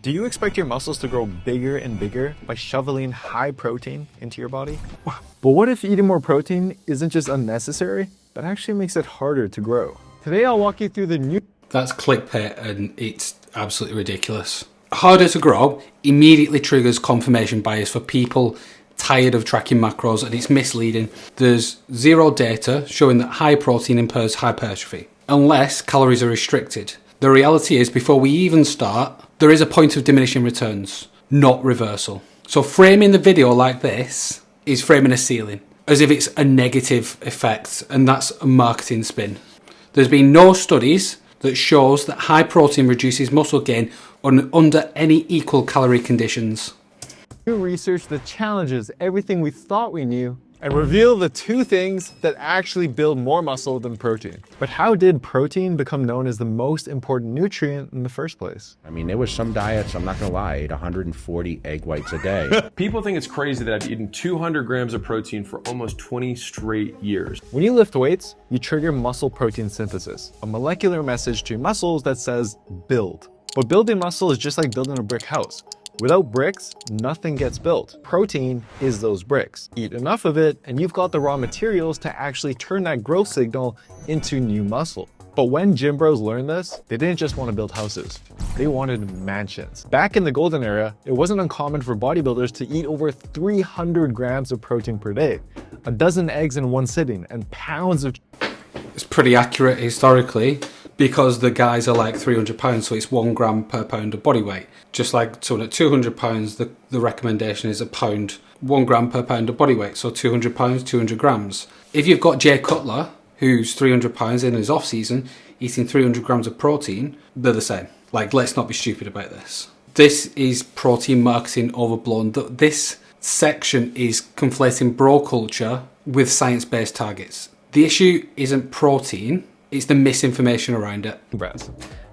Do you expect your muscles to grow bigger and bigger by shoveling high protein into your body? But what if eating more protein isn't just unnecessary, but actually makes it harder to grow? Today I'll walk you through the new... That's clickbait and it's absolutely ridiculous. Harder to grow immediately triggers confirmation bias for people tired of tracking macros, and it's misleading. There's zero data showing that high protein impairs hypertrophy, unless calories are restricted. The reality is, before we even start, there is a point of diminishing returns, not reversal. So framing the video like this is framing a ceiling, as if it's a negative effect, and that's a marketing spin. There's been no studies that shows that high protein reduces muscle gain under any equal calorie conditions. New research that challenges everything we thought we knew and reveal the two things that actually build more muscle than protein. But how did protein become known as the most important nutrient in the first place? I mean, there was some diets, I'm not gonna lie, I ate 140 egg whites a day. People think it's crazy that I've eaten 200 grams of protein for almost 20 straight years. When you lift weights, you trigger muscle protein synthesis, a molecular message to your muscles that says build. But building muscle is just like building a brick house. Without bricks, nothing gets built. Protein is those bricks. Eat enough of it, and you've got the raw materials to actually turn that growth signal into new muscle. But when gym bros learned this, they didn't just want to build houses. They wanted mansions. Back in the golden era, it wasn't uncommon for bodybuilders to eat over 300 grams of protein per day, a dozen eggs in one sitting, and pounds of... It's pretty accurate historically, because the guys are like 300 pounds, so it's 1 gram per pound of body weight. Just like someone at 200 pounds, the recommendation is a pound, 1 gram per pound of body weight. So 200 pounds, 200 grams. If you've got Jay Cutler, who's 300 pounds in his off season, eating 300 grams of protein, they're the same. Like, let's not be stupid about this. This is protein marketing overblown. This section is conflating bro culture with science-based targets. The issue isn't protein, it's the misinformation around it.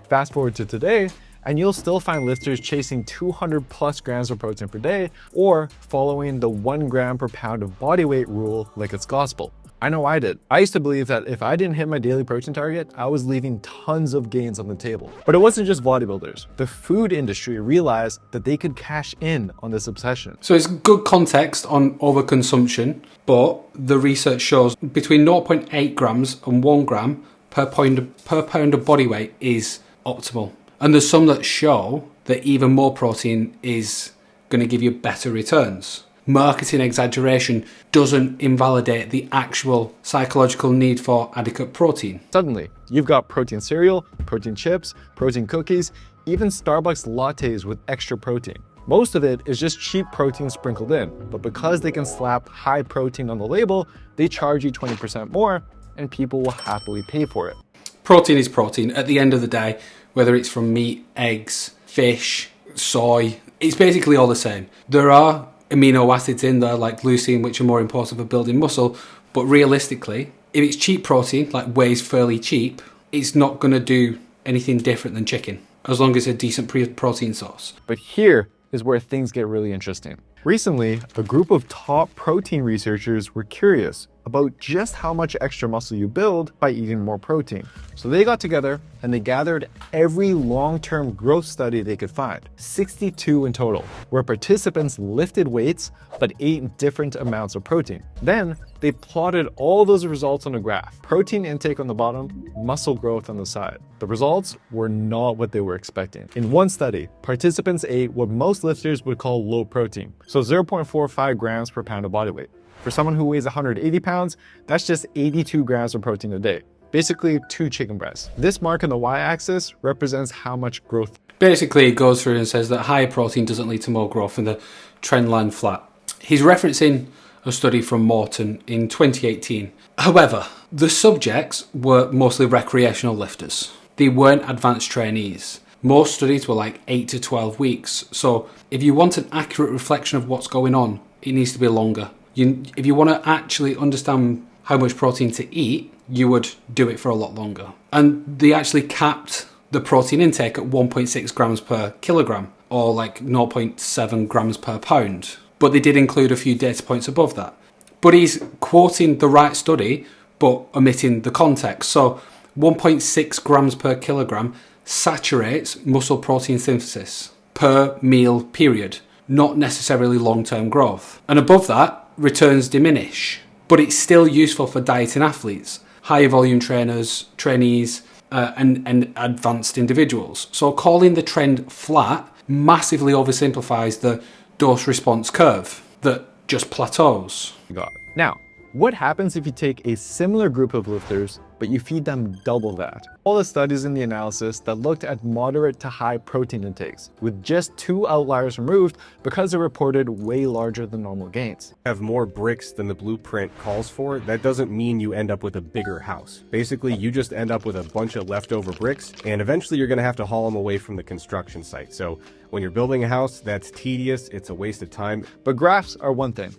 Fast forward to today, and you'll still find lifters chasing 200 plus grams of protein per day, or following the 1 gram per pound of body weight rule like it's gospel. I know I did. I used to believe that if I didn't hit my daily protein target, I was leaving tons of gains on the table. But it wasn't just bodybuilders. The food industry realized that they could cash in on this obsession. So it's good context on overconsumption, but the research shows between 0.8 grams and 1 gram per pound of body weight is optimal. And there's some that show that even more protein is going to give you better returns. Marketing exaggeration doesn't invalidate the actual psychological need for adequate protein. Suddenly, you've got protein cereal, protein chips, protein cookies, even Starbucks lattes with extra protein. Most of it is just cheap protein sprinkled in, but because they can slap high protein on the label, they charge you 20% more, and people will happily pay for it. Protein is protein. At the end of the day, whether it's from meat, eggs, fish, soy, it's basically all the same. There are amino acids in there like leucine, which are more important for building muscle, but realistically, if it's cheap protein, like whey's fairly cheap, it's not going to do anything different than chicken, as long as it's a decent protein source. But here is where things get really interesting. Recently, a group of top protein researchers were curious about just how much extra muscle you build by eating more protein. So they got together and they gathered every long-term growth study they could find, 62 in total, where participants lifted weights but ate different amounts of protein. Then they plotted all those results on a graph, protein intake on the bottom, muscle growth on the side. The results were not what they were expecting. In one study, participants ate what most lifters would call low protein, so 0.45 grams per pound of body weight. For someone who weighs 180 pounds, that's just 82 grams of protein a day. Basically 2 chicken breasts. This mark on the y-axis represents how much growth. Basically, it goes through and says that higher protein doesn't lead to more growth and the trend line flat. He's referencing a study from Morton in 2018. However, the subjects were mostly recreational lifters. They weren't advanced trainees. Most studies were like 8 to 12 weeks. So if you want an accurate reflection of what's going on, it needs to be longer. If you want to actually understand how much protein to eat, you would do it for a lot longer. And they actually capped the protein intake at 1.6 grams per kilogram, or like 0.7 grams per pound. But they did include a few data points above that. But he's quoting the right study, but omitting the context. So 1.6 grams per kilogram saturates muscle protein synthesis. per meal period, not necessarily long-term growth. And above that, returns diminish, but it's still useful for dieting athletes, higher volume trainers, trainees, and advanced individuals. So calling the trend flat massively oversimplifies the dose response curve that just plateaus. Now, what happens if you take a similar group of lifters, but you feed them double that? All the studies in the analysis that looked at moderate to high protein intakes, with just 2 outliers removed because they reported way larger than normal gains. Have more bricks than the blueprint calls for, that doesn't mean you end up with a bigger house. Basically, you just end up with a bunch of leftover bricks, and eventually you're going to have to haul them away from the construction site. So when you're building a house, that's tedious, it's a waste of time. But graphs are one thing.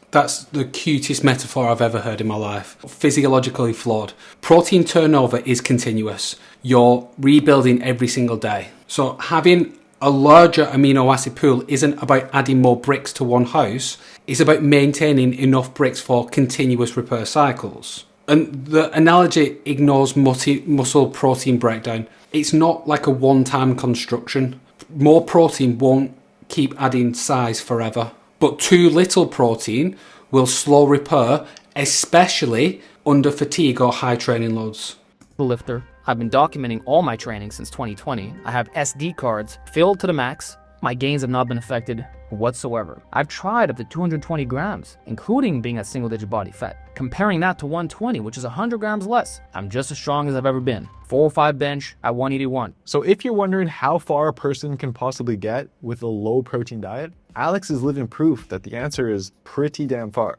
That's the cutest metaphor I've ever heard in my life. Physiologically flawed. Protein turnover is continuous. You're rebuilding every single day. So having a larger amino acid pool isn't about adding more bricks to one house. It's about maintaining enough bricks for continuous repair cycles. And the analogy ignores muscle protein breakdown. It's not like a one-time construction. More protein won't keep adding size forever. But too little protein will slow repair, especially under fatigue or high training loads. Lifter. I've been documenting all my training since 2020. I have SD cards filled to the max. My gains have not been affected whatsoever. I've tried up to 220 grams, including being at single-digit body fat. Comparing that to 120, which is 100 grams less, I'm just as strong as I've ever been. 405 bench at 181. So if you're wondering how far a person can possibly get with a low protein diet, Alex is living proof that the answer is pretty damn far.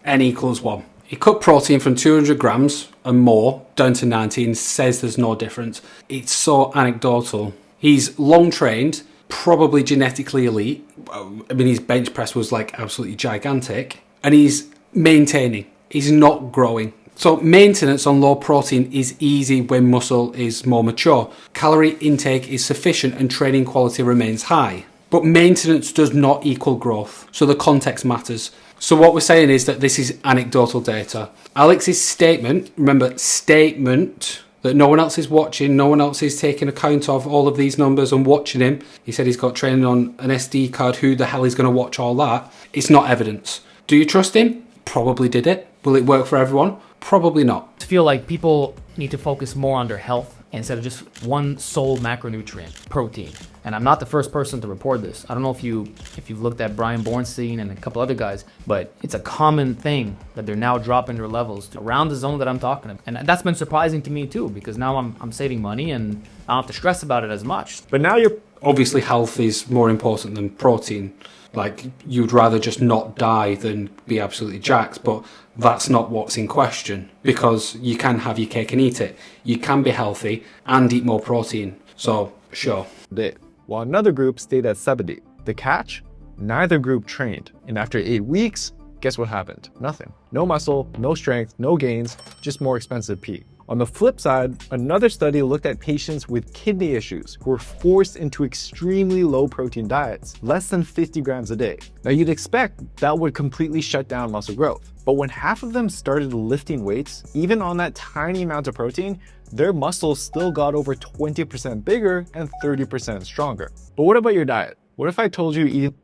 N equals 1. He cut protein from 200 grams and more down to 90 and says there's no difference. It's so anecdotal. He's long trained, probably genetically elite. I mean, his bench press was like absolutely gigantic, and he's maintaining. He's not growing. So maintenance on low protein is easy when muscle is more mature. Calorie intake is sufficient and training quality remains high. But maintenance does not equal growth, so the context matters. So what we're saying is that this is anecdotal data. Alex's statement, remember, statement, that no one else is watching, no one else is taking account of all of these numbers and watching him. He said he's got training on an SD card. Who the hell is going to watch all that? It's not evidence. Do you trust him? Probably did it. Will it work for everyone? Probably not. I feel like people need to focus more on their health instead of just one sole macronutrient, protein. And I'm not the first person to report this. I don't know if you've looked at Brian Bornstein and a couple other guys, but it's a common thing that they're now dropping their levels to around the zone that I'm talking about. And that's been surprising to me too, because now I'm saving money and I don't have to stress about it as much. But now you're Obviously health is more important than protein. Like, you'd rather just not die than be absolutely jacked, but that's not what's in question, because you can have your cake and eat it. You can be healthy and eat more protein. So, sure. did, while another group stayed at 70. The catch? Neither group trained, and after 8 weeks, guess what happened? Nothing. No muscle, no strength, no gains, just more expensive pee. On the flip side, another study looked at patients with kidney issues who were forced into extremely low protein diets, less than 50 grams a day. Now you'd expect that would completely shut down muscle growth, but when half of them started lifting weights, even on that tiny amount of protein, their muscles still got over 20% bigger and 30% stronger. But what about your diet? What if I told you eating...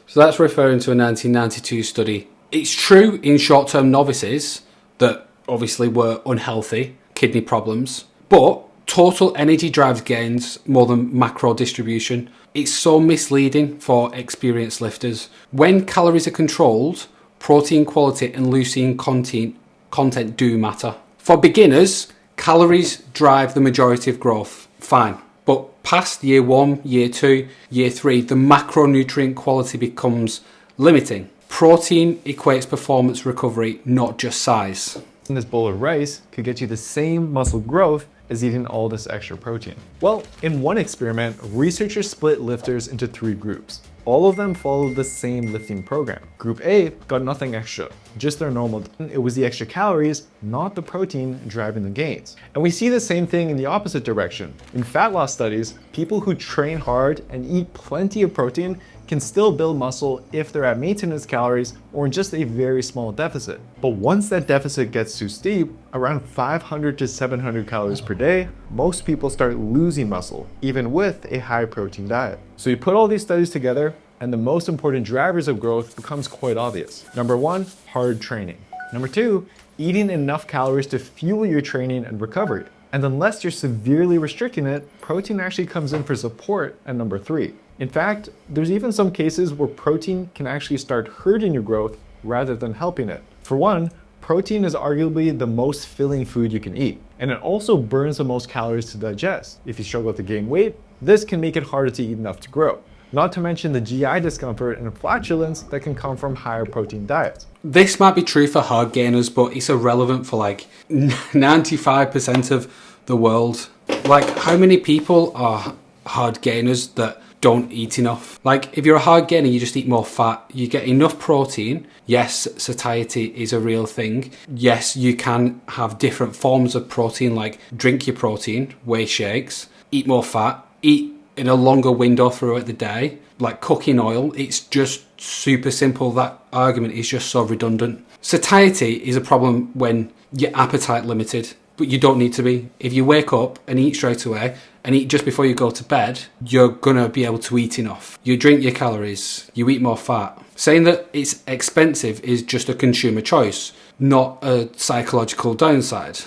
So that's referring to a 1992 study. It's true in short-term novices that obviously were unhealthy, kidney problems, but total energy drives gains more than macro distribution. It's so misleading for experienced lifters. When calories are controlled, protein quality and leucine content do matter. For beginners, calories drive the majority of growth, fine. But past year 1, year 2, year 3, the macronutrient quality becomes limiting. Protein equates performance recovery, not just size. This bowl of rice could get you the same muscle growth as eating all this extra protein. Well, in one experiment, researchers split lifters into 3 groups. All of them followed the same lifting program. Group A got nothing extra, just their normal. It was the extra calories, not the protein, driving the gains. And we see the same thing in the opposite direction. In fat loss studies, people who train hard and eat plenty of protein can still build muscle if they're at maintenance calories or in just a very small deficit. But once that deficit gets too steep, around 500 to 700 calories per day, most people start losing muscle, even with a high protein diet. So you put all these studies together, and the most important drivers of growth becomes quite obvious. Number one, hard training. Number two, eating enough calories to fuel your training and recovery. And unless you're severely restricting it, protein actually comes in for support at number three. In fact, there's even some cases where protein can actually start hurting your growth rather than helping it. For one, protein is arguably the most filling food you can eat, and it also burns the most calories to digest. If you struggle to gain weight, this can make it harder to eat enough to grow. Not to mention the GI discomfort and flatulence that can come from higher protein diets. This might be true for hard gainers, but it's irrelevant for like 95% of the world. Like, how many people are hard gainers that don't eat enough? Like, if you're a hard gainer, you just eat more fat. You get enough protein. Yes, satiety is a real thing. Yes, you can have different forms of protein, like drink your protein, whey shakes, eat more fat, eat in a longer window throughout the day, like cooking oil. It's just super simple. That argument is just so redundant. Satiety is a problem when you're appetite limited, but you don't need to be. If you wake up and eat straight away and eat just before you go to bed, you're gonna be able to eat enough. You drink your calories, you eat more fat. Saying that it's expensive is just a consumer choice, not a psychological downside.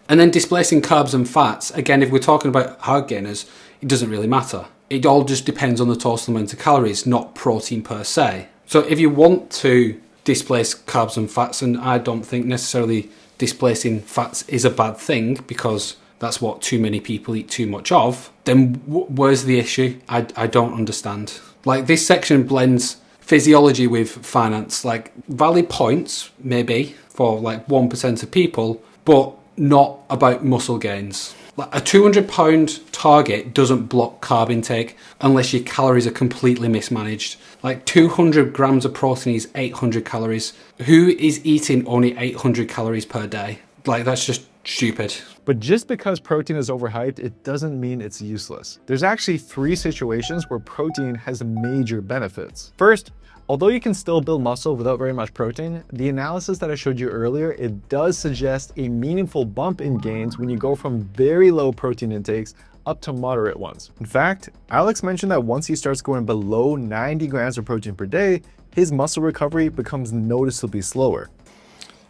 And then displacing carbs and fats, again, if we're talking about hard gainers, it doesn't really matter. It all just depends on the total amount of calories, not protein per se. So if you want to displace carbs and fats, and I don't think necessarily displacing fats is a bad thing because that's what too many people eat too much of, then where's the issue? I don't understand. Like, this section blends physiology with finance. Like, valid points, maybe, for like 1% of people, but not about muscle gains. Like, a 200-pound target doesn't block carb intake unless your calories are completely mismanaged. Like, 200 grams of protein is 800 calories. Who is eating only 800 calories per day? Like, that's just stupid. But just because protein is overhyped, it doesn't mean it's useless. There's actually 3 situations where protein has major benefits. First, although you can still build muscle without very much protein, the analysis that I showed you earlier, it does suggest a meaningful bump in gains when you go from very low protein intakes up to moderate ones. In fact, Alex mentioned that once he starts going below 90 grams of protein per day, his muscle recovery becomes noticeably slower.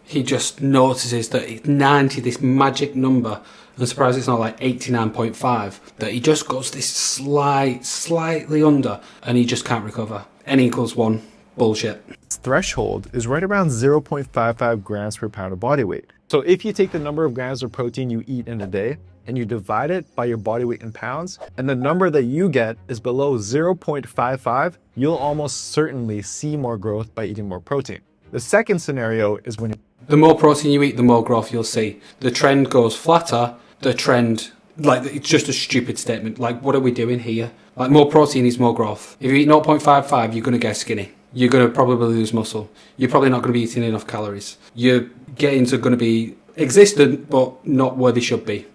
He just notices that it's 90, this magic number. I'm surprised it's not like 89.5, that he just goes this slightly under and he just can't recover. N equals 1. Bullshit. Its threshold is right around 0.55 grams per pound of body weight. So if you take the number of grams of protein you eat in a day and you divide it by your body weight in pounds, and the number that you get is below 0.55, you'll almost certainly see more growth by eating more protein. The second scenario is when the more protein you eat, the more growth you'll see. The trend goes flatter. The trend, like, it's just a stupid statement. Like, what are we doing here? Like, more protein is more growth. If you eat 0.55, you're going to get skinny. You're going to probably lose muscle. You're probably not going to be eating enough calories. Your gains are going to be existent, but not where they should be.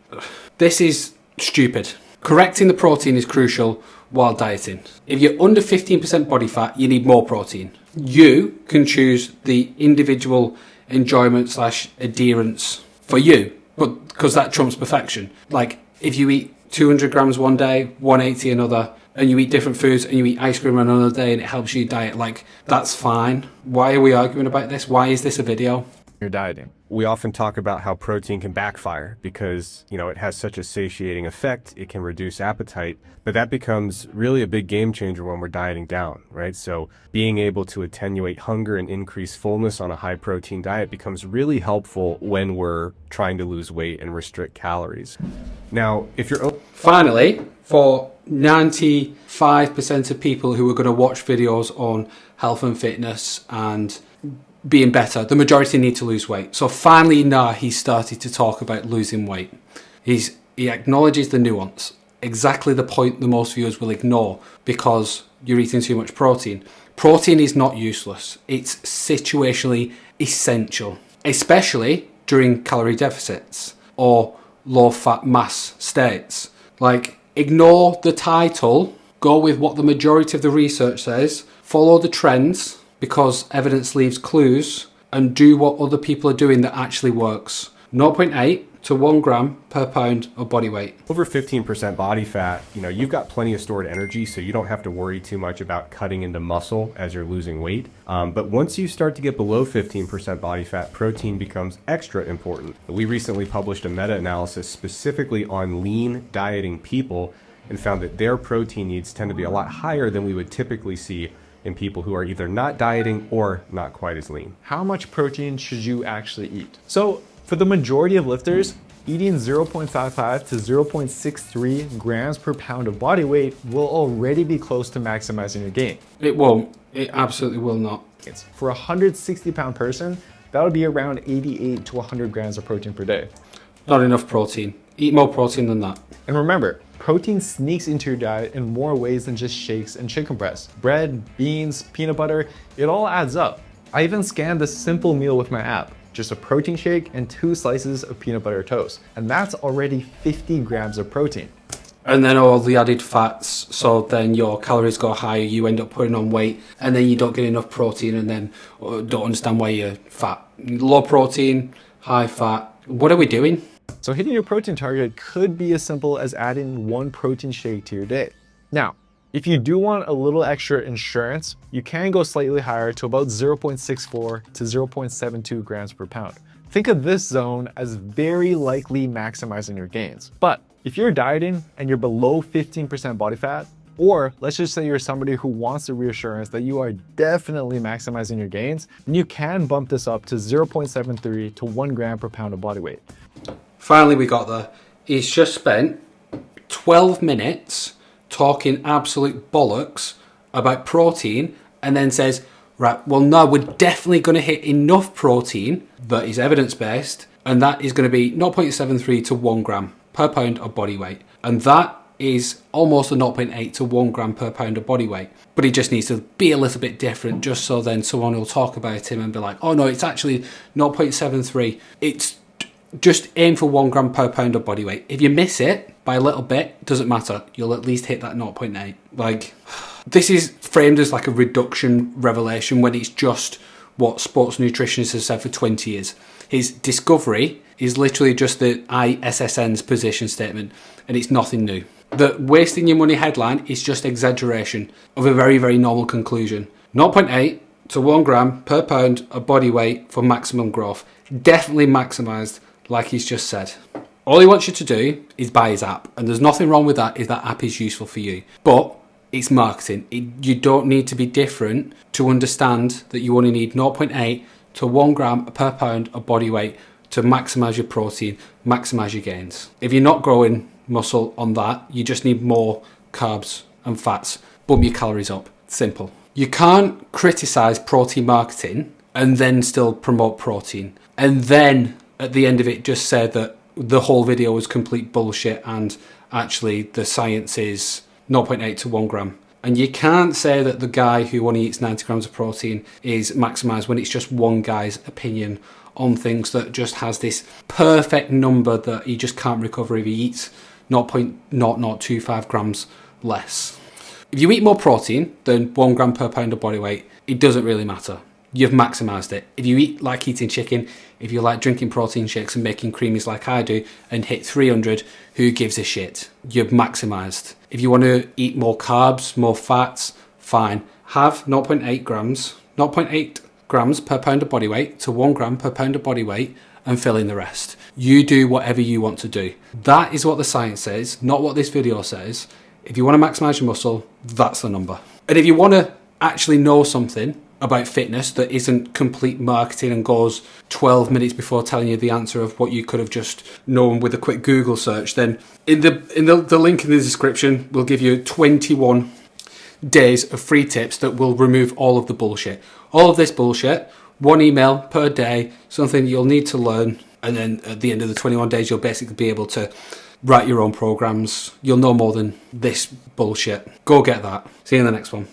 This is stupid. Correcting the protein is crucial while dieting. If you're under 15% body fat, you need more protein. You can choose the individual enjoyment / adherence for you, but because that trumps perfection. Like, if you eat 200 grams one day, 180 another, and you eat different foods and you eat ice cream another day and it helps you diet, like, that's fine. Why are we arguing about this? Why is this a video? you're dieting. We often talk about how protein can backfire because, it has such a satiating effect, it can reduce appetite, but that becomes really a big game changer when we're dieting down, right? So being able to attenuate hunger and increase fullness on a high protein diet becomes really helpful when we're trying to lose weight and restrict calories. Now, if you're... Finally, for 95% of people who are going to watch videos on health and fitness and being better, the majority need to lose weight. So finally now he's started to talk about losing weight. He acknowledges the nuance, exactly the point that most viewers will ignore because you're eating too much protein. Protein is not useless. It's situationally essential, especially during calorie deficits or low fat mass states. Like, ignore the title Go with what the majority of the research says. Follow the trends because evidence leaves clues, and do what other people are doing that actually works. 0.8 to 1 gram per pound of body weight. Over 15% body fat, you've got plenty of stored energy, so you don't have to worry too much about cutting into muscle as you're losing weight. But once you start to get below 15% body fat, protein becomes extra important. We recently published a meta-analysis specifically on lean dieting people and found that their protein needs tend to be a lot higher than we would typically see in people who are either not dieting or not quite as lean. How much protein should you actually eat? So for the majority of lifters, eating 0.55 to 0.63 grams per pound of body weight will already be close to maximizing your gain. It won't. It absolutely will not. For a 160-pound person, that would be around 88 to 100 grams of protein per day. Not enough protein. Eat more protein than that. And remember, protein sneaks into your diet in more ways than just shakes and chicken breast. Bread, beans, peanut butter, it all adds up. I even scanned this simple meal with my app. Just a protein shake and 2 slices of peanut butter toast. And that's already 50 grams of protein. And then all the added fats, so then your calories go higher, you end up putting on weight, and then you don't get enough protein, and then don't understand why you're fat. Low protein, high fat. What are we doing? So hitting your protein target could be as simple as adding 1 protein shake to your day. Now, if you do want a little extra insurance, you can go slightly higher to about 0.64 to 0.72 grams per pound. Think of this zone as very likely maximizing your gains. But if you're dieting and you're below 15% body fat, or let's just say you're somebody who wants the reassurance that you are definitely maximizing your gains, then you can bump this up to 0.73 to 1 gram per pound of body weight. Finally, we got there. He's just spent 12 minutes talking absolute bollocks about protein and then says, right, well, no, we're definitely going to hit enough protein that is evidence-based, and that is going to be 0.73 to 1 gram per pound of body weight. And that is almost a 0.8 to 1 gram per pound of body weight. But he just needs to be a little bit different, just so then someone will talk about him and be like, oh no, it's actually 0.73. It's just aim for 1 gram per pound of body weight. If you miss it by a little bit, doesn't matter. You'll at least hit that 0.8. Like, this is framed as like a reduction revelation when it's just what sports nutritionists have said for 20 years. His discovery is literally just the ISSN's position statement, and it's nothing new. The wasting your money headline is just exaggeration of a very, very normal conclusion. 0.8 to 1 gram per pound of body weight for maximum growth. Definitely maximised, like he's just said. All he wants you to do is buy his app, and there's nothing wrong with that if that app is useful for you. But it's marketing. You don't need to be different to understand that you only need 0.8 to 1 gram per pound of body weight to maximise your protein, maximise your gains. If you're not growing muscle on that, you just need more carbs and fats. Bump your calories up. Simple. You can't criticise protein marketing and then still promote protein, and then at the end of it just say that the whole video was complete bullshit and actually the science is 0.8 to 1 gram. And you can't say that the guy who only eats 90 grams of protein is maximised when it's just one guy's opinion on things that just has this perfect number that he just can't recover if he eats 0.0025 grams less. If you eat more protein than 1 gram per pound of body weight, it doesn't really matter. You've maximised it. If you eat like eating chicken, if you like drinking protein shakes and making creamies like I do and hit 300, who gives a shit? You've maximised. If you want to eat more carbs, more fats, fine. Have 0.8 grams per pound of body weight to 1 gram per pound of body weight and fill in the rest. You do whatever you want to do. That is what the science says, not what this video says. If you want to maximise your muscle, that's the number. And if you want to actually know something about fitness that isn't complete marketing and goes 12 minutes before telling you the answer of what you could have just known with a quick Google search, then in the link in the description will give you 21 days of free tips that will remove all of the bullshit. All of this bullshit, 1 email per day, something you'll need to learn, and then at the end of the 21 days you'll basically be able to write your own programs. You'll know more than this bullshit. Go get that. See you in the next one.